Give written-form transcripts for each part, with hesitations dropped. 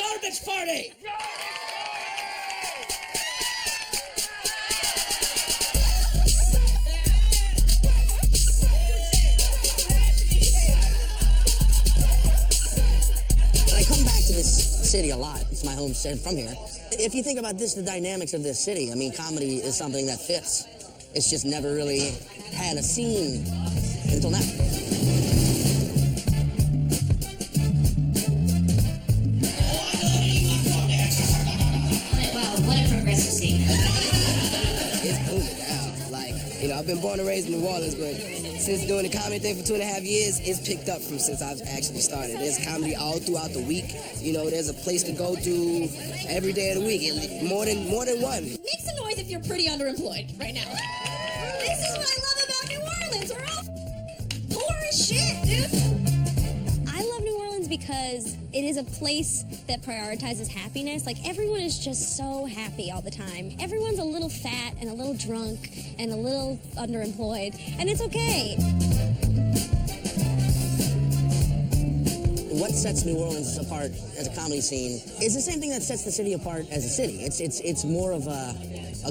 garbage party! I come back to this city a lot. It's my home city. From here. If you think about this, the dynamics of this city, I mean, comedy is something that fits. It's just never really had a scene until now. Wow, what a progressive scene. It's booming now. Like, you know, I've been born and raised in New Orleans, but since doing the comedy thing for 2.5 years, it's picked up from since I've actually started. There's comedy all throughout the week. You know, there's a place to go to every day of the week, more than one. Make some noise if you're pretty underemployed right now. This is what I love about New Orleans. We're all poor as shit, dude. I love New Orleans because it is a place that prioritizes happiness. Like, everyone is just so happy all the time. Everyone's a little fat and a little drunk and a little underemployed, and it's okay. What sets New Orleans apart as a comedy scene is the same thing that sets the city apart as a city. It's more of a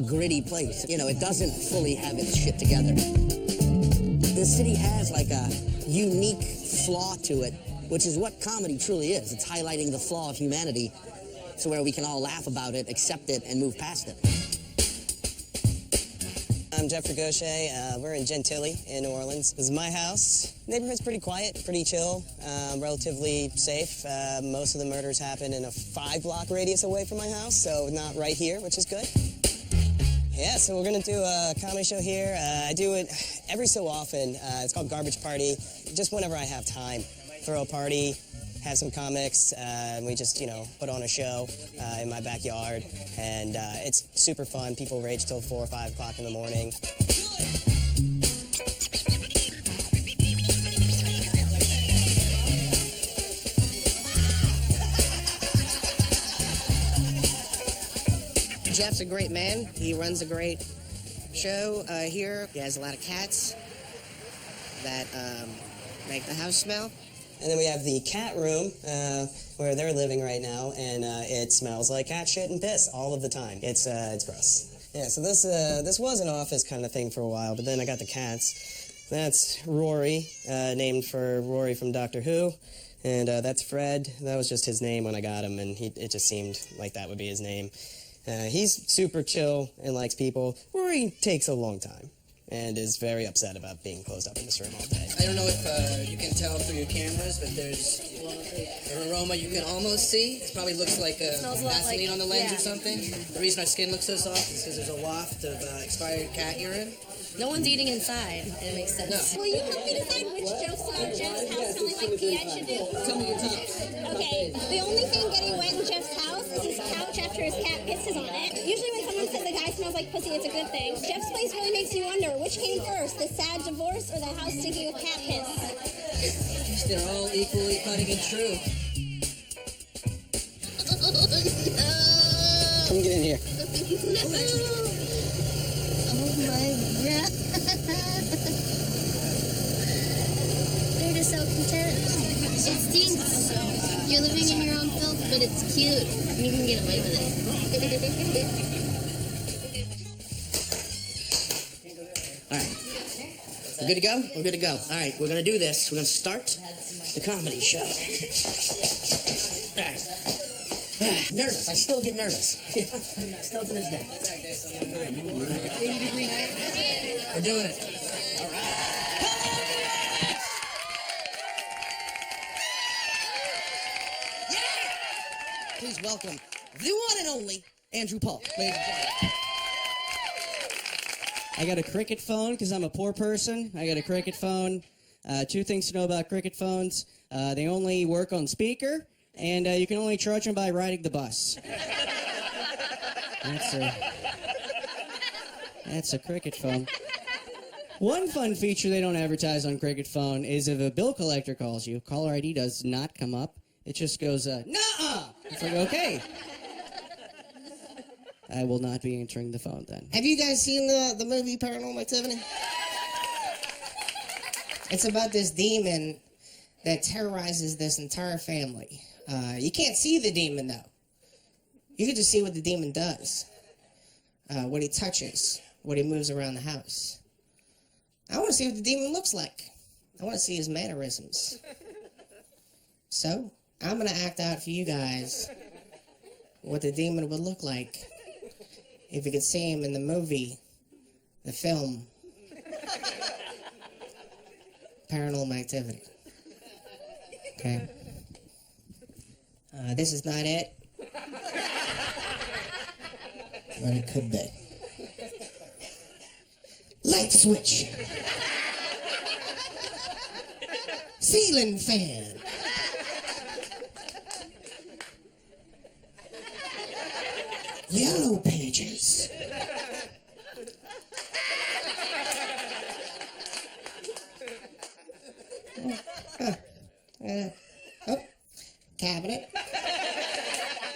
gritty place. You know, it doesn't fully have its shit together. The city has like a unique flaw to it, which is what comedy truly is. It's highlighting the flaw of humanity so where we can all laugh about it, accept it, and move past it. I'm Jeffrey Gaucher. We're in Gentilly in New Orleans. This is my house. Neighborhood's pretty quiet, pretty chill, relatively safe. Most of the murders happen in a 5-block radius away from my house, so not right here, which is good. Yeah, so we're gonna do a comedy show here. I do it every so often. It's called Garbage Party. Just whenever I have time, throw a party, have some comics, and we just, you know, put on a show in my backyard, and it's super fun. People rage till 4 or 5 o'clock in the morning. Jeff's a great man. He runs a great show here. He has a lot of cats that make the house smell. And then we have the cat room, where they're living right now, and it smells like cat shit and piss all of the time. It's gross. Yeah, so this was an office kind of thing for a while, but then I got the cats. That's Rory, named for Rory from Doctor Who, and that's Fred. That was just his name when I got him, and it just seemed like that would be his name. He's super chill and likes people. Rory takes a long time and is very upset about being closed up in this room all day. I don't know if you can tell through your cameras, but there's an aroma you can almost see. It probably looks like Vaseline on the lens or something. The reason our skin looks so soft is because there's a waft of expired cat urine. No one's eating inside, and it makes sense. No. Will you help me decide which jokes about Jeff's house sound like pee I should do? Tell me your tops. Okay, the only thing getting wet in Jeff's house is his couch after his cat pisses on it. Usually when someone says the guy smells like pussy, it's a good thing. Jeff's place really makes you wonder, which came first, the sad divorce or the house stinking with cat piss? They're all equally cutting and true. Come get in here. Oh my god. They're just so content. It stinks. You're living in your own filth, but it's cute. You can get away with it. All right. We're good to go? We're good to go. All right, we're going to do this. We're going to start the comedy show. All right. Nervous. I still get nervous. Still to this day. We're doing it. All right. Yeah! Please welcome the one and only Andrew Paul, ladies and gentlemen. I got a cricket phone because I'm a poor person. I got a cricket phone. 2 things to know about cricket phones. They only work on speaker, and you can only charge them by riding the bus. That's a cricket phone. One fun feature they don't advertise on cricket phone is if a bill collector calls you, caller ID does not come up. It just goes, nuh-uh. It's like, okay. I will not be answering the phone then. Have you guys seen the movie Paranormal Activity? It's about this demon that terrorizes this entire family. You can't see the demon, though. You can just see what the demon does, what he touches, what he moves around the house. I want to see what the demon looks like. I want to see his mannerisms. So, I'm going to act out for you guys what the demon would look like if you could see him in the movie, the film, Paranormal Activity. Okay? This is not it. But it could be. Light switch. Ceiling fan. Yellow pages. Cabinet.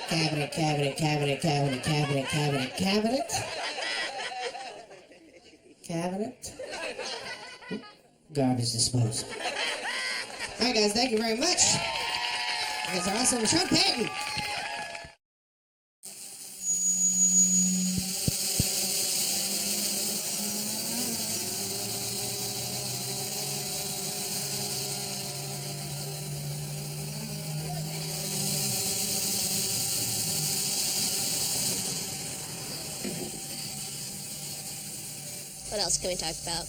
Cabinet, cabinet, cabinet, cabinet, cabinet, cabinet, cabinet. Cabinet. Garbage disposal. All right, guys, thank you very much. That's awesome. Sean Patton. What else can we talk about?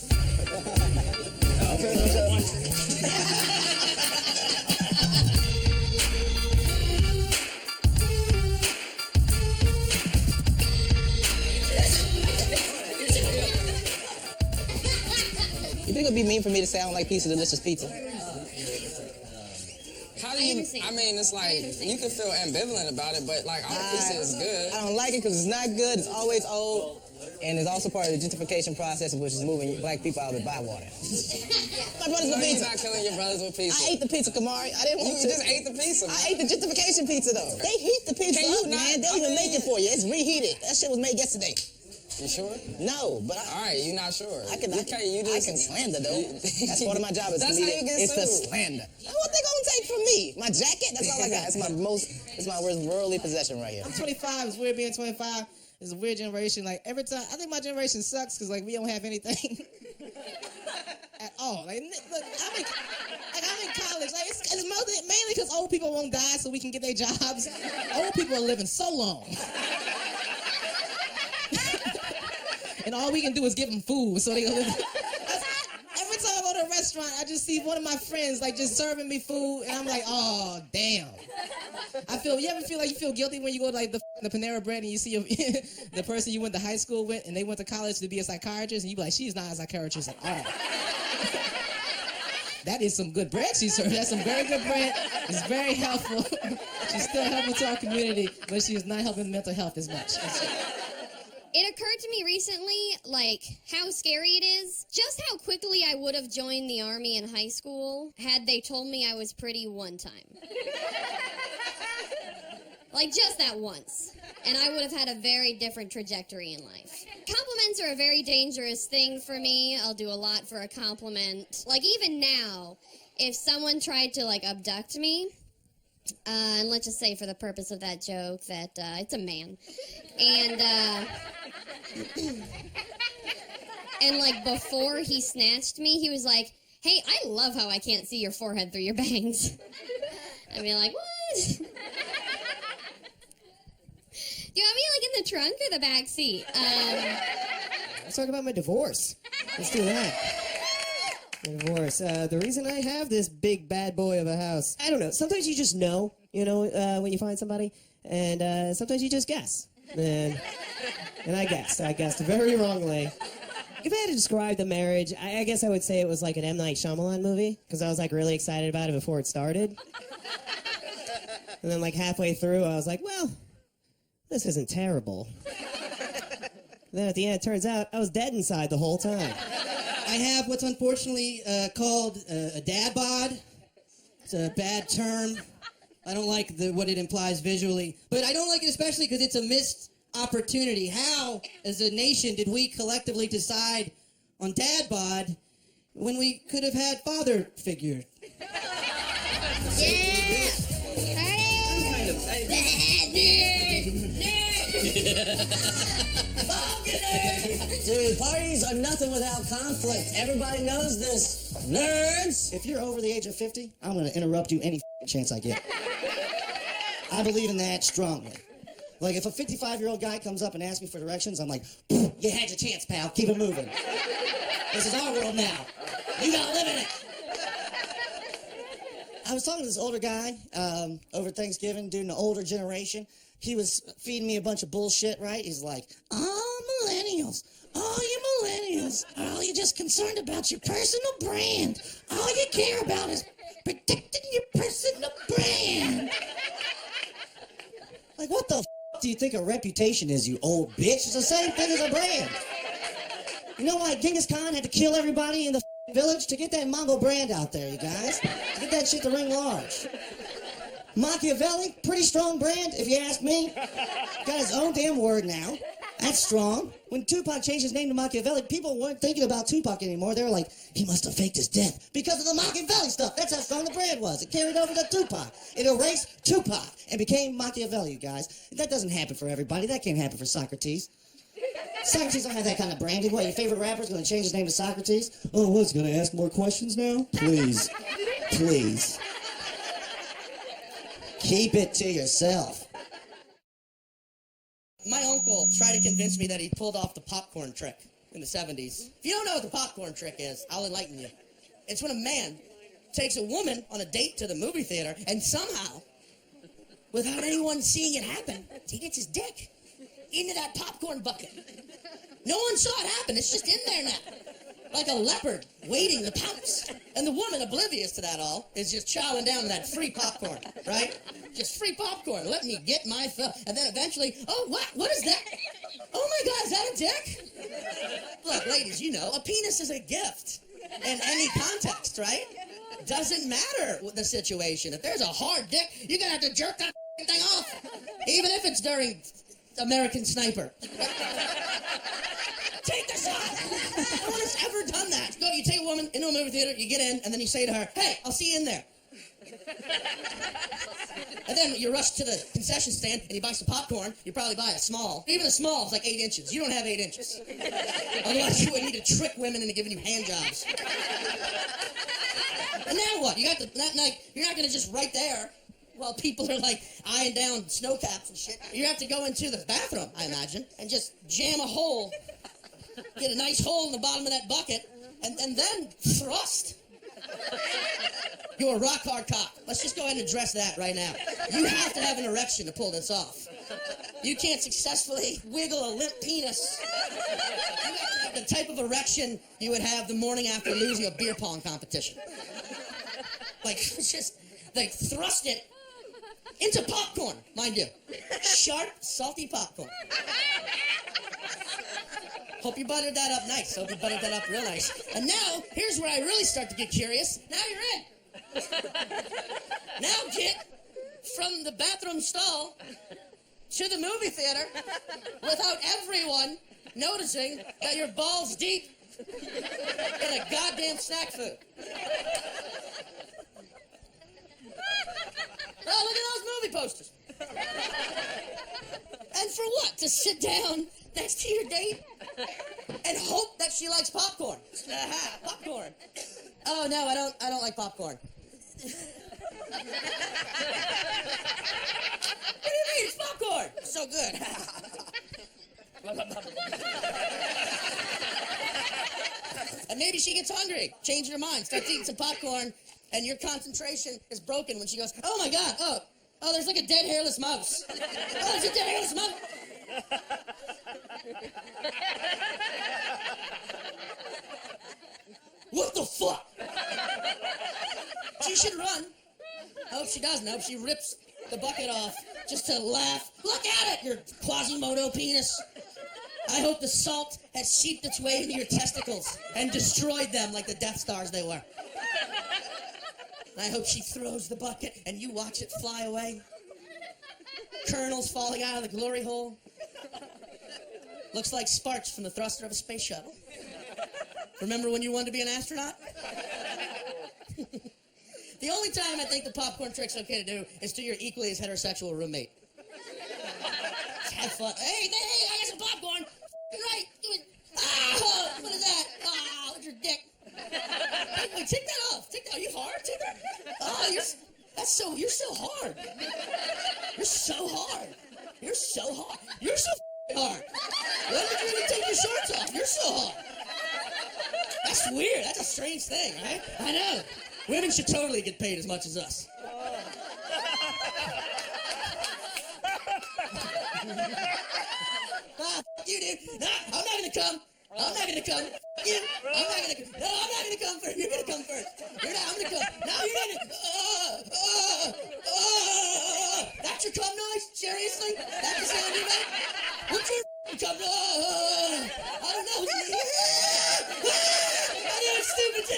You think it'd be mean for me to say I don't like pizza, delicious pizza? How do you, I mean, it's like, you can feel ambivalent about it, but like, all pizza is good. I don't like it because it's not good, it's always old, and it's also part of the gentrification process, which is moving black people out of the bywater. My brothers with pizza. You're not killing your brothers with pizza. I ate the pizza, Kamari. I didn't want to. You just ate the pizza, man. I ate the gentrification pizza, though. They heat the pizza up, man. They don't even make it for you. It's reheated. That shit was made yesterday. You sure? No, but all right, you're not sure. I can slander, though. That's part of my job. That's how you get It's the sued. slander. What they gonna take from me? My jacket? That's all I got. It's my most worldly possession right here. I'm 25. It's weird being 25. It's a weird generation. Like, every time, I think my generation sucks because, like, we don't have anything at all. Like, look, I'm in college. Like, it's mainly because old people won't die so we can get their jobs. Old people are living so long. And all we can do is give them food so they can live. Every time I go to a restaurant, I just see one of my friends, like, just serving me food, and I'm like, oh, damn. You ever feel like you feel guilty when you go to, like, the Panera Bread and you see the person you went to high school with and they went to college to be a psychiatrist, and you be like, she's not a psychiatrist at all. That is some good bread she served. That's some very good bread. It's very helpful. She's still helpful to our community, but she is not helping mental health as much. It occurred to me recently, like, how scary it is. Just how quickly I would have joined the Army in high school had they told me I was pretty one time. Like, just that once. And I would have had a very different trajectory in life. Compliments are a very dangerous thing for me. I'll do a lot for a compliment. Like, even now, if someone tried to, like, abduct me, and let's just say for the purpose of that joke that it's a man. And like before he snatched me, he was like, hey, I love how I can't see your forehead through your bangs. I'd be like, what? Do you want me like in the trunk or the back seat? Let's talk about my divorce. Let's do that. My divorce. The reason I have this big bad boy of a house, I don't know. Sometimes you just know, when you find somebody, and sometimes you just guess. And I guessed very wrongly. If I had to describe the marriage, I guess I would say it was like an M. Night Shyamalan movie, because I was like really excited about it before it started. And then like halfway through, I was like, well, this isn't terrible. And then at the end, it turns out I was dead inside the whole time. I have what's unfortunately called a dad bod. It's a bad term. I don't like what it implies visually. But I don't like it especially because it's a missed opportunity. How, as a nation, did we collectively decide on dad bod when we could have had father figure? Yeah! Dude, parties are nothing without conflict. Everybody knows this. Nerds! If you're over the age of 50, I'm going to interrupt you any chance I get. I believe in that strongly. Like, if a 55-year-old guy comes up and asks me for directions, I'm like, you had your chance, pal. Keep it moving. This is our world now. You got to live in it. I was talking to this older guy over Thanksgiving, dude in the older generation. He was feeding me a bunch of bullshit, right? He's like, oh, millennials. Oh, you millennials. Oh, you're just concerned about your personal brand. All you care about is protecting your personal brand. Like, what the do you think a reputation is, you old bitch? It's the same thing as a brand. You know why Genghis Khan had to kill everybody in the village? To get that Mongol brand out there, you guys. To get that shit to ring large. Machiavelli, pretty strong brand, if you ask me. Got his own damn word now. That's strong. When Tupac changed his name to Machiavelli, people weren't thinking about Tupac anymore. They were like, he must have faked his death because of the Machiavelli stuff. That's how strong the brand was. It carried over to Tupac. It erased Tupac and became Machiavelli, you guys. That doesn't happen for everybody. That can't happen for Socrates. Socrates don't have that kind of branding. What, your favorite rapper's going to change his name to Socrates? Oh, what's going to ask more questions now? Please. Please. Keep it to yourself. My uncle tried to convince me that he pulled off the popcorn trick in the 70s. If you don't know what the popcorn trick is, I'll enlighten you. It's when a man takes a woman on a date to the movie theater and somehow, without anyone seeing it happen, he gets his dick into that popcorn bucket. No one saw it happen. It's just in there now. Like a leopard waiting to pounce. And the woman, oblivious to that all, is just chowing down that free popcorn, right? Just free popcorn. Let me get my fill. And then eventually, oh, what is that? Oh my God, is that a dick? Look, ladies, you know, a penis is a gift in any context, right? Doesn't matter what the situation. If there's a hard dick, you're gonna have to jerk that thing off. Even if it's during American Sniper. Take the shot! No one has ever done that. You take a woman into a movie theater, you get in, and then you say to her, hey, I'll see you in there. And then you rush to the concession stand and you buy some popcorn. You probably buy a small. Even a small is like 8 inches. You don't have 8 inches. Otherwise you would need to trick women into giving you hand jobs. And now what? You got that night, you're not gonna just right there while people are like eyeing down snow caps and shit. You have to go into the bathroom, I imagine, and just jam a hole. Get a nice hole in the bottom of that bucket, and then thrust your rock hard cock. Let's just go ahead and address that right now. You have to have an erection to pull this off. You can't successfully wiggle a limp penis. You have to have the type of erection you would have the morning after losing a beer pong competition. Like, just, like, thrust it into popcorn, mind you. Sharp, salty popcorn. Hope you buttered that up nice. Hope you buttered that up real nice. And now, here's where I really start to get curious. Now you're in. Now get from the bathroom stall to the movie theater without everyone noticing that you're balls deep in a goddamn snack food. Oh, look at those movie posters. And for what? To sit down next to your date and hope that she likes popcorn. Aha, popcorn. Oh no, I don't like popcorn. What do you mean? It's popcorn. It's so good. And maybe she gets hungry. Change your mind. Starts eating some popcorn, and your concentration is broken when she goes, oh my God, oh, there's like a dead hairless mouse. Oh, there's a dead hairless mouse. What the fuck? She should run. I hope she doesn't. I hope she rips the bucket off just to laugh. Look at it, your Quasimodo penis. I hope the salt has seeped its way into your testicles and destroyed them like the Death Stars they were. I hope she throws the bucket and you watch it fly away. Kernels falling out of the glory hole. Looks like sparks from the thruster of a space shuttle. Remember when you wanted to be an astronaut? The only time I think the popcorn trick's okay to do is to your equally as heterosexual roommate. Just have fun. Hey, I got some popcorn. Right. Do it. Ah, what is that? Ah, what's your dick? Wait, take that off. Take that. Are you hard? Take that. Oh, you're so hard. You're so hard. You're so hard. You're so hard. Why did you even take your shorts off? You're so hard. That's weird. That's a strange thing, right? I know. Women should totally get paid as much as us. You dude. Nah, I'm not gonna come. I'm not gonna come. You. I'm not gonna come. No, I'm not gonna come first. You're gonna come first. You're not. I'm gonna come. No, you're gonna. That's your cum noise? Seriously? That's the sound you make? What's your cum noise? I don't know. I did it stupid too.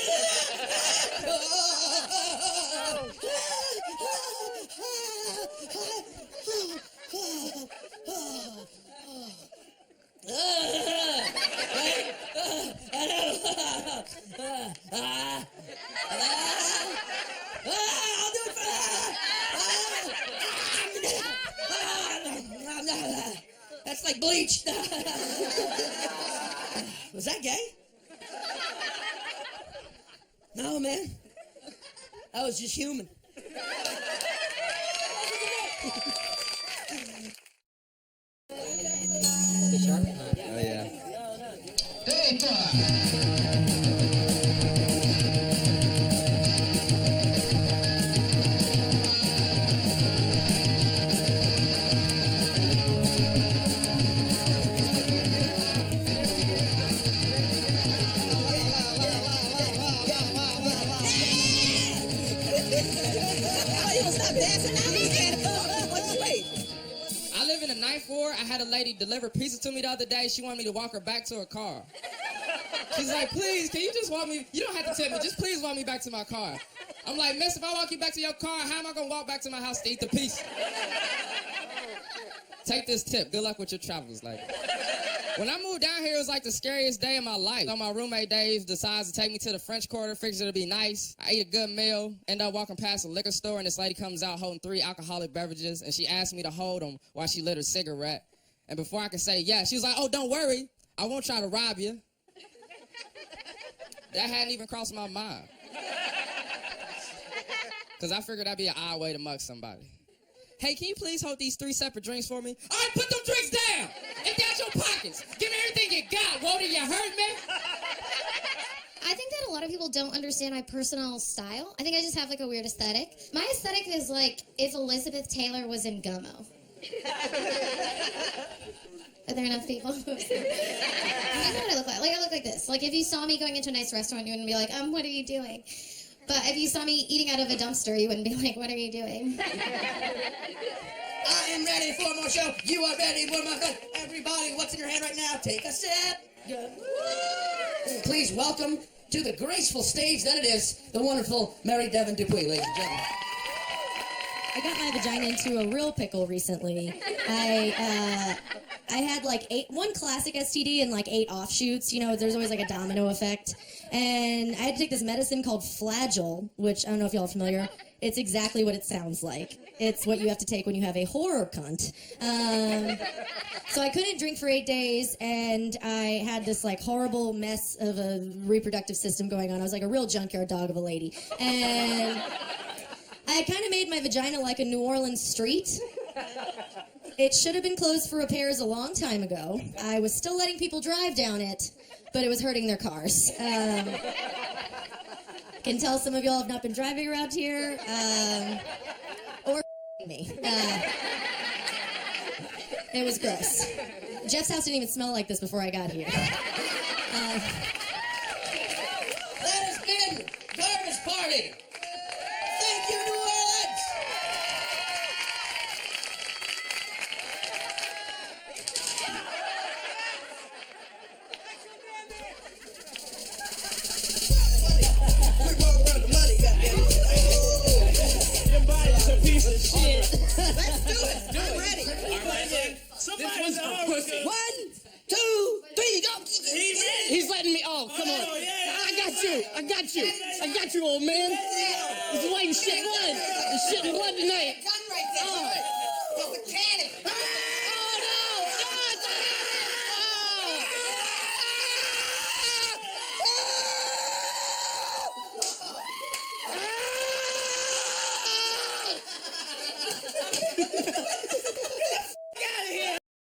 I'll do it for That's like bleach. Was that gay? No, man. I was just human. Oh, yeah. I live in a 9th ward. I had a lady deliver pizza to me the other day. She wanted me to walk her back to her car. She's like, please, can you just walk me? You don't have to tip me. Just please walk me back to my car. I'm like, miss, if I walk you back to your car, how am I going to walk back to my house to eat the pizza? Take this tip. Good luck with your travels. Like, when I moved down here, it was like the scariest day of my life. On my roommate Dave decides to take me to the French Quarter, figures it'll be nice. I eat a good meal, end up walking past a liquor store, and this lady comes out holding 3 alcoholic beverages, and she asked me to hold them while she lit her cigarette. And before I could say yes, she was like, oh, don't worry. I won't try to rob you. That hadn't even crossed my mind. Because I figured that'd be an odd way to mug somebody. Hey, can you please hold these 3 separate drinks for me? All right, put them drinks down. Empty out your pockets. Give me everything you got. Won't you hurt me? I think that a lot of people don't understand my personal style. I think I just have like a weird aesthetic. My aesthetic is like if Elizabeth Taylor was in Gummo. Are there enough people? You know what I look like? Like I look like this. Like if you saw me going into a nice restaurant, you wouldn't be like, what are you doing? But if you saw me eating out of a dumpster, you wouldn't be like, what are you doing? I am ready for my show. You are ready for my show. Everybody, what's in your hand right now? Take a sip. Please welcome to the graceful stage that it is, the wonderful Mary Devon Dupuy, ladies and gentlemen. I got my vagina into a real pickle recently. I had like 1 classic STD and like 8 offshoots. You know, there's always like a domino effect. And I had to take this medicine called Flagyl, which I don't know if y'all are familiar. It's exactly what it sounds like. It's what you have to take when you have a horror cunt. So I couldn't drink for 8 days, and I had this like horrible mess of a reproductive system going on. I was like a real junkyard dog of a lady. And I kind of made my vagina like a New Orleans street. It should have been closed for repairs a long time ago. I was still letting people drive down it, but it was hurting their cars. Can tell some of y'all have not been driving around here, or me. It was gross. Jeff's house didn't even smell like this before I got here. That has been Garbage Party. Thank you, New Orleans. Everybody's a piece of shit. Let's do it. I'm ready. Somebody's always good. 1, 2, 3, go. He's letting me. Oh, come on. I got you, old man. This is why you shit blood. You're shitting blood tonight.